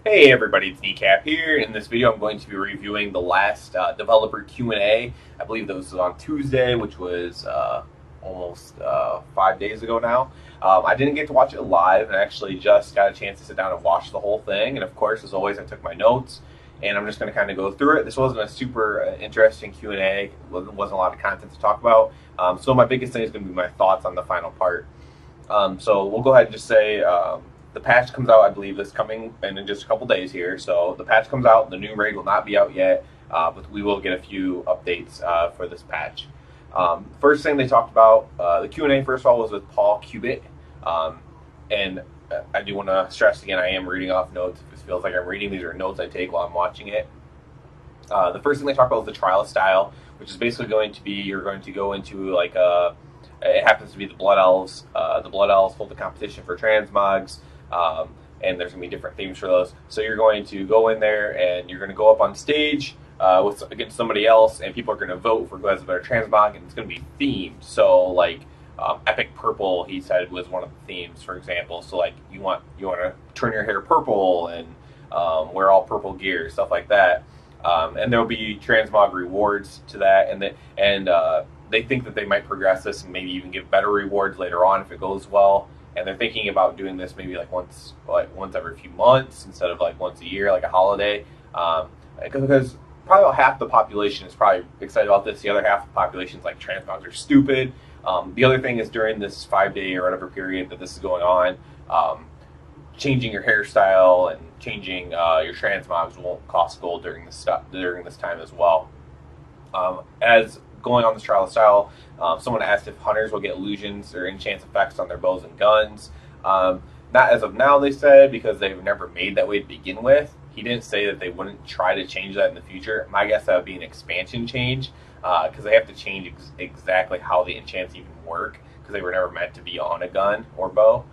Hey everybody, it's Kneecap here. In this video, I'm going to be reviewing the last developer Q&A. I believe that was on Tuesday, which was almost 5 days ago now. I didn't get to watch it live, and I actually just got a chance to sit down and watch the whole thing. And of course, as always, I took my notes, and I'm just going to kind of go through it. This wasn't a super interesting Q&A. It wasn't a lot of content to talk about. So my biggest thing is going to be my thoughts on the final part. So we'll go ahead and just say the patch comes out, I believe, this coming in just a couple days here. So the patch comes out. The new raid will not be out yet, but we will get a few updates for this patch. First thing they talked about, the Q&A, first of all, was with Paul Cubitt. And I do want to stress again, I am reading off notes. If it feels like I'm reading, these are notes I take while I'm watching it. The first thing they talked about was the trial style, which is basically going to be, you're going to go into like it happens to be the Blood Elves. The Blood Elves hold the competition for transmogs, and there's going to be different themes for those. So you're going to go in there, and you're going to go up on stage against somebody else, and people are going to vote for who has a better transmog, and it's going to be themed. So like Epic Purple, he said, was one of the themes, for example. So like you want to turn your hair purple and wear all purple gear, stuff like that. And there'll be transmog rewards to that, and they think that they might progress this and maybe even give better rewards later on if it goes well. And they're thinking about doing this maybe like once every few months instead of like once a year, like a holiday. Because probably about half the population is probably excited about this. The other half of the population is like, transmogs are stupid. The other thing is, during this 5-day or whatever period that this is going on, changing your hairstyle and changing your transmogs won't cost gold during this time as well. As going on this trial of style, someone asked if hunters will get illusions or enchant effects on their bows and guns. Not as of now, they said, because they've never made that way to begin with. He didn't say that they wouldn't try to change that in the future. My guess, that would be an expansion change, because they have to change exactly how the enchants even work, because they were never meant to be on a gun or bow.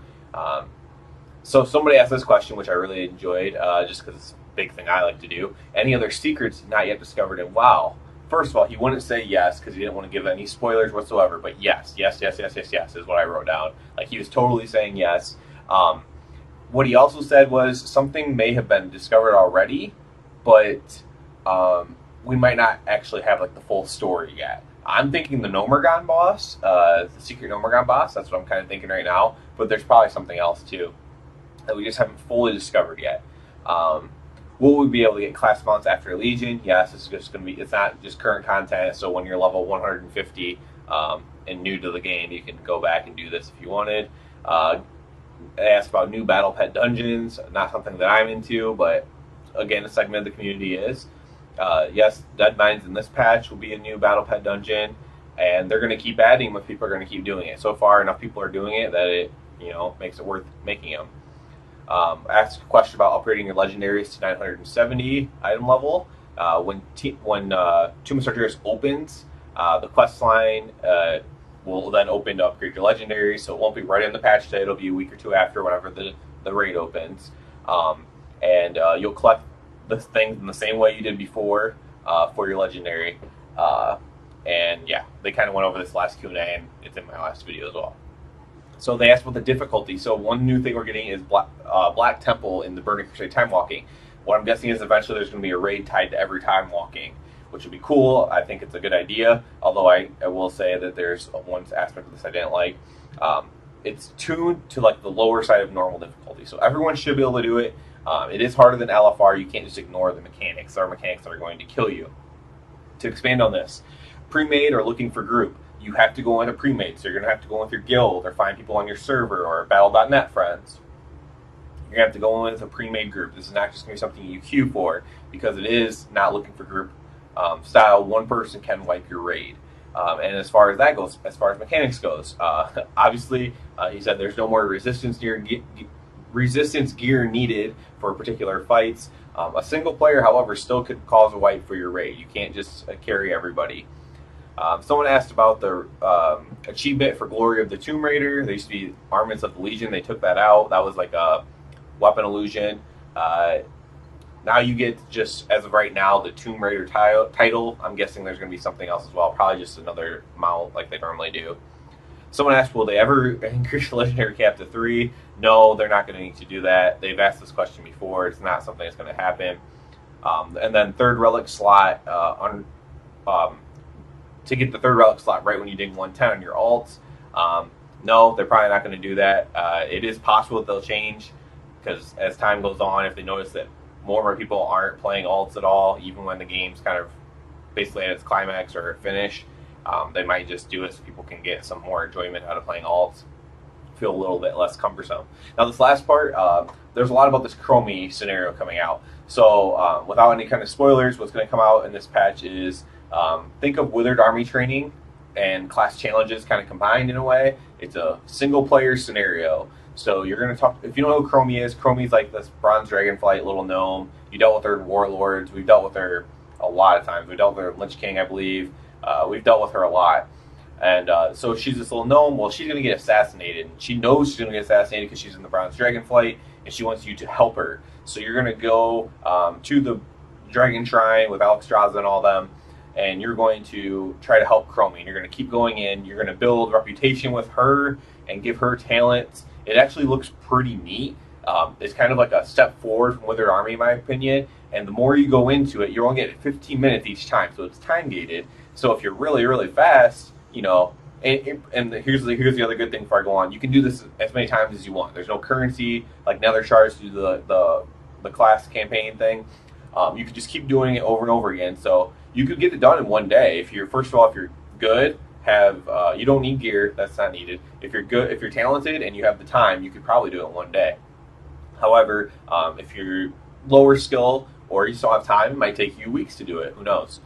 So somebody asked this question, which I really enjoyed, just because it's a big thing I like to do. Any other secrets not yet discovered in WoW? First of all, he wouldn't say yes because he didn't want to give any spoilers whatsoever, but yes is what I wrote down. Like, he was totally saying yes. What he also said was something may have been discovered already, but we might not actually have like the full story yet. I'm thinking the Nomergon boss, the secret Nomergon boss, that's what I'm kind of thinking right now, but there's probably something else too that we just haven't fully discovered yet. Will we be able to get class mounts after Legion? Yes, it's just going to be, it's not just current content, so when you're level 150 and new to the game, you can go back and do this if you wanted. They asked about new battle pet dungeons, not something that I'm into, but again, a segment of the community is. Yes, Dead Mines in this patch will be a new battle pet dungeon, and they're going to keep adding them if people are going to keep doing it. So far, enough people are doing it that it makes it worth making them. Asked a question about upgrading your legendaries to 970 item level. When Tomb of Sargeras opens, the quest line will then open to upgrade your legendaries, so it won't be right in the patch day. It'll be a week or two after, whenever the raid opens. And you'll collect the things in the same way you did before for your legendary. And yeah, they kind of went over this last Q&A, and it's in my last video as well. So they asked about the difficulty. So one new thing we're getting is Black Temple in the Burning Crusade time walking. What I'm guessing is eventually there's going to be a raid tied to every time walking, which would be cool. I think it's a good idea, although I will say that there's one aspect of this I didn't like. It's tuned to like the lower side of normal difficulty, so everyone should be able to do it. It is harder than LFR. You can't just ignore the mechanics. There are mechanics that are going to kill you. To expand on this, pre-made or looking for group, you have to go into pre-made, so you're going to have to go in with your guild or find people on your server or battle.net friends. You're going to have to go in with a pre-made group. This is not just going to be something you queue for, because it is not looking for group style. One person can wipe your raid. And as far as that goes, as far as mechanics goes, obviously, he said there's no more resistance gear needed for particular fights. A single player, however, still could cause a wipe for your raid. You can't just carry everybody. Someone asked about the achievement for Glory of the Tomb Raider. There used to be Armaments of the Legion. They took that out. That was like a weapon illusion. Now you get, just as of right now, the Tomb Raider title. I'm guessing there's going to be something else as well. Probably just another mount like they normally do. Someone asked, will they ever increase the legendary cap to 3? No, they're not going to need to do that. They've asked this question before. It's not something that's going to happen. And then third relic slot, to get the third relic slot right when you ding 110 on your alts. No, they're probably not going to do that. It is possible that they'll change, because as time goes on, if they notice that more and more people aren't playing alts at all, even when the game's kind of basically at its climax or finish, they might just do it so people can get some more enjoyment out of playing alts, feel a little bit less cumbersome. Now this last part, there's a lot about this Cromie scenario coming out. So without any kind of spoilers, what's going to come out in this patch is, think of Withered Army training and class challenges kind of combined in a way. It's a single player scenario. So you're going to talk, if you don't know who Cromie is, Cromie's like this bronze dragonflight little gnome. You dealt with her in Warlords. We've dealt with her a lot of times. We dealt with her in Lich King, I believe. We've dealt with her a lot. And so she's this little gnome. Well, she's going to get assassinated. She knows she's going to get assassinated because she's in the bronze dragonflight, and she wants you to help her. So you're going to go to the Dragon Shrine with Alexstrasza and all them, and you're going to try to help Cromie. And you're going to keep going in. You're going to build reputation with her and give her talents. It actually looks pretty neat. It's kind of like a step forward from Withered Army, in my opinion. And the more you go into it, you're only getting 15 minutes each time, so it's time gated. So if you're really, really fast, you know, and here's the other good thing before I go on. You can do this as many times as you want. There's no currency like Nether Shards to do the class campaign thing. You could just keep doing it over and over again. So you could get it done in one day. If you're, first of all, if you're good, you don't need gear. That's not needed. If you're good, if you're talented and you have the time, you could probably do it in one day. However, if you're lower skill or you still have time, it might take you weeks to do it. Who knows?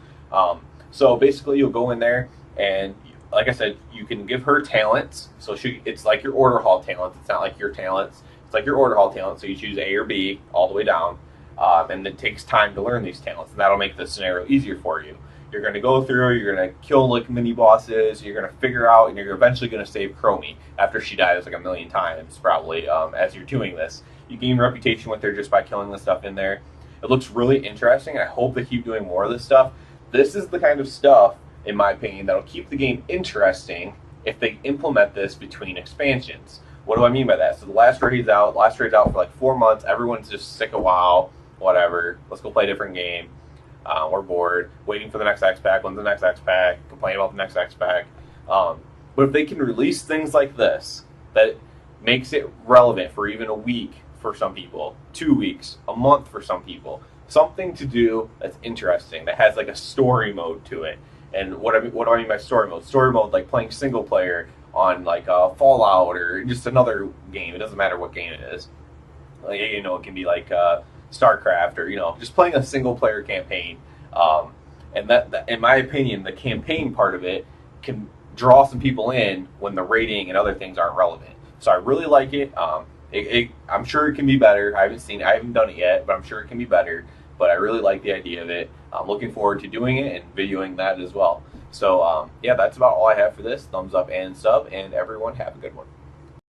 So basically, you'll go in there and, like I said, you can give her talents. So it's like your order hall talents. It's not like your talents. It's like your order hall talents. So you choose A or B all the way down. And it takes time to learn these talents. And that'll make the scenario easier for you. You're going to go through, you're going to kill like mini bosses, you're going to figure out, and you're eventually going to save Cromie after she dies like a million times, probably, as you're doing this. You gain reputation with her just by killing the stuff in there. It looks really interesting, and I hope they keep doing more of this stuff. This is the kind of stuff, in my opinion, that'll keep the game interesting if they implement this between expansions. What do I mean by that? So the last raid's out for like 4 months, everyone's just sick of WoW, whatever, let's go play a different game. We're bored, waiting for the next X Pack. When's the next X Pack? Complain about the next X Pack. But if they can release things like this, that makes it relevant for even a week for some people, 2 weeks, a month for some people, something to do that's interesting, that has like a story mode to it. And what do I mean by story mode? Story mode, like playing single player on like Fallout or just another game. It doesn't matter what game it is. Like, you know, it can be like StarCraft, or, you know, just playing a single player campaign. And that, in my opinion, the campaign part of it can draw some people in when the rating and other things aren't relevant. So I really like it. I'm sure it can be better. I haven't done it yet, but I'm sure it can be better. But I really like the idea of it. I'm looking forward to doing it and videoing that as well. So yeah, that's about all I have for this. Thumbs up and sub, and everyone have a good one.